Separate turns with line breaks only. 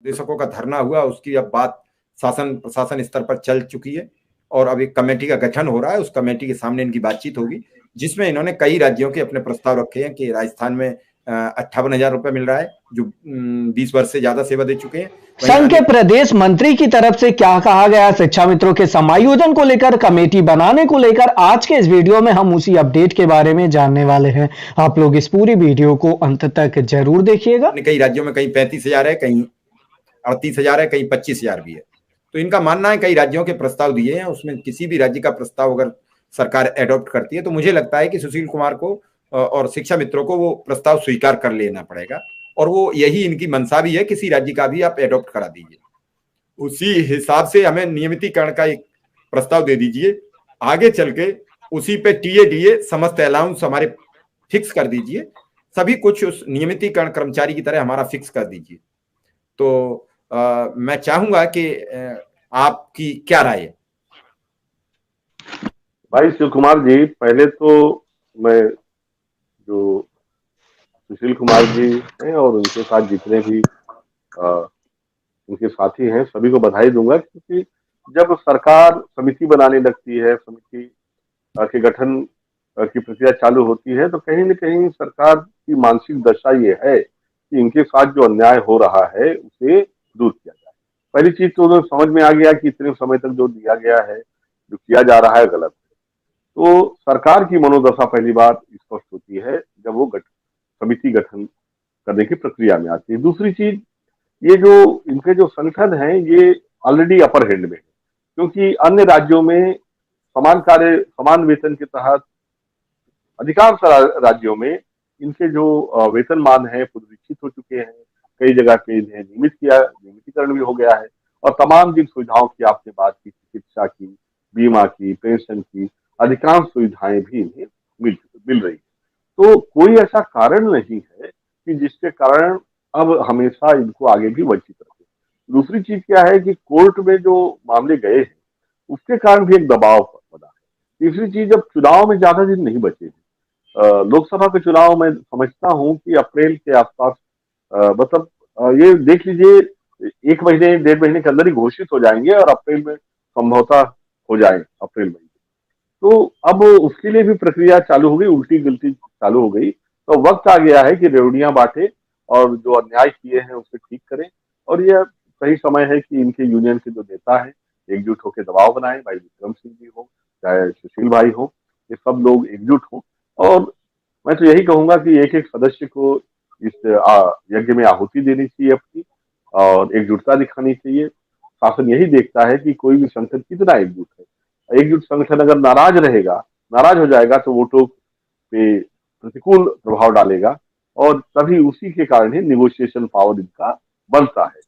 निदेशकों का धरना हुआ, उसकी अब बात शासन प्रशासन स्तर पर चल चुकी है और अब एक कमेटी का गठन हो रहा है। उस कमेटी के सामने इनकी बातचीत होगी, जिसमें इन्होंने कई राज्यों के अपने प्रस्ताव रखे हैं कि राजस्थान में 58,000 रुपए मिल रहा है, जो 20 वर्ष से ज्यादा सेवा दे चुके हैं।
संघ के प्रदेश मंत्री की तरफ से क्या कहा गया शिक्षा मित्रों के समायोजन को लेकर, कमेटी बनाने को लेकर, आज के इस वीडियो में हम उसी अपडेट के बारे में जानने वाले हैं। आप लोग इस पूरी वीडियो को अंत तक जरूर देखिएगा।
कई राज्यों में कहीं 35,000 है, कहीं 38,000 है, कहीं 25,000 भी है। तो इनका मानना है कई राज्यों के प्रस्ताव दिए हैं, उसमें किसी भी राज्य का प्रस्ताव अगर सरकार एडॉप्ट करती है तो मुझे लगता है कि सुशील कुमार को और शिक्षा मित्रों को वो प्रस्ताव स्वीकार कर लेना पड़ेगा, और वो यही इनकी मंशा भी है, किसी राज्य का भी आप एडॉप्ट करा दीजिए, उसी हिसाब से हमें नियमितीकरण का एक प्रस्ताव दे दीजिए, आगे चल के उसी पे टीए डीए समस्त अलाउंस हमारे फिक्स कर दीजिए, सभी कुछ उस नियमितीकरण कर्मचारी की तरह हमारा फिक्स कर दीजिए। तो मैं चाहूंगा कि आपकी क्या राय है?
भाई शिव कुमार जी, पहले तो मैं जो सुशील कुमार जी हैं और उनके साथ जितने भी उनके साथी हैं सभी को बधाई दूंगा, क्योंकि जब सरकार समिति बनाने लगती है, समिति के गठन की प्रक्रिया चालू होती है, तो कहीं न कहीं सरकार की मानसिक दशा ये है कि इनके साथ जो अन्याय हो रहा है उसे दूर किया जाए। पहली चीज तो उन्हें समझ में आ गया कि इतने समय तक जो दिया गया है, जो किया जा रहा है, गलत है। तो सरकार की मनोदशा पहली बार स्पष्ट होती है जब वो समिति गठन करने की प्रक्रिया में आती है। दूसरी चीज, ये जो इनके जो संगठन हैं ये ऑलरेडी अपर हैंड में है, क्योंकि अन्य राज्यों में समान कार्य समान वेतन के तहत अधिकांश राज्यों में इनके जो वेतनमान है पुनरीक्षित हो चुके हैं। कई जगह पे इन्हें नियमितीकरण भी हो गया है, और तमाम जिन सुविधाओं की आपने बात की, चिकित्सा की, बीमा की, पेंशन की, अधिकांश सुविधाएं भी इन्हें मिल रही है। तो कोई ऐसा कारण नहीं है कि जिसके कारण अब हमेशा इनको आगे भी वंचित रखे। दूसरी चीज क्या है कि कोर्ट में जो मामले गए हैं उसके कारण भी एक दबाव बना है। तीसरी चीज, अब चुनाव में ज्यादा दिन नहीं बचे हैं। लोकसभा के चुनाव मैं समझता हूं कि अप्रैल के आसपास, मतलब ये देख लीजिए 1 महीने 1.5 महीने के अंदर ही घोषित हो जाएंगे, और अप्रैल में संभवतः हो जाए, अप्रैल में। तो अब उसके लिए भी प्रक्रिया चालू हो गई, उल्टी गिल्टी चालू हो गई। तो वक्त आ गया है कि रेवड़ियां बांटे और जो अन्याय किए हैं उसे ठीक करें, और यह सही समय है कि इनके यूनियन के जो नेता हैं एकजुट होकर दबाव बनाएं, भाई विक्रम सिंह जी हो चाहे सुशील भाई हो, ये सब लोग एकजुट हो। और मैं तो यही कहूंगा कि एक एक सदस्य को इस यज्ञ में आहुति देनी चाहिए अपनी, और एकजुटता दिखानी चाहिए। शासन यही देखता है कि कोई भी संगठन कितना एकजुट है। एकजुट संगठन अगर नाराज हो जाएगा तो वोटों पे प्रतिकूल प्रभाव डालेगा, और तभी उसी के कारण ही निगोशिएशन पावर इनका बनता है।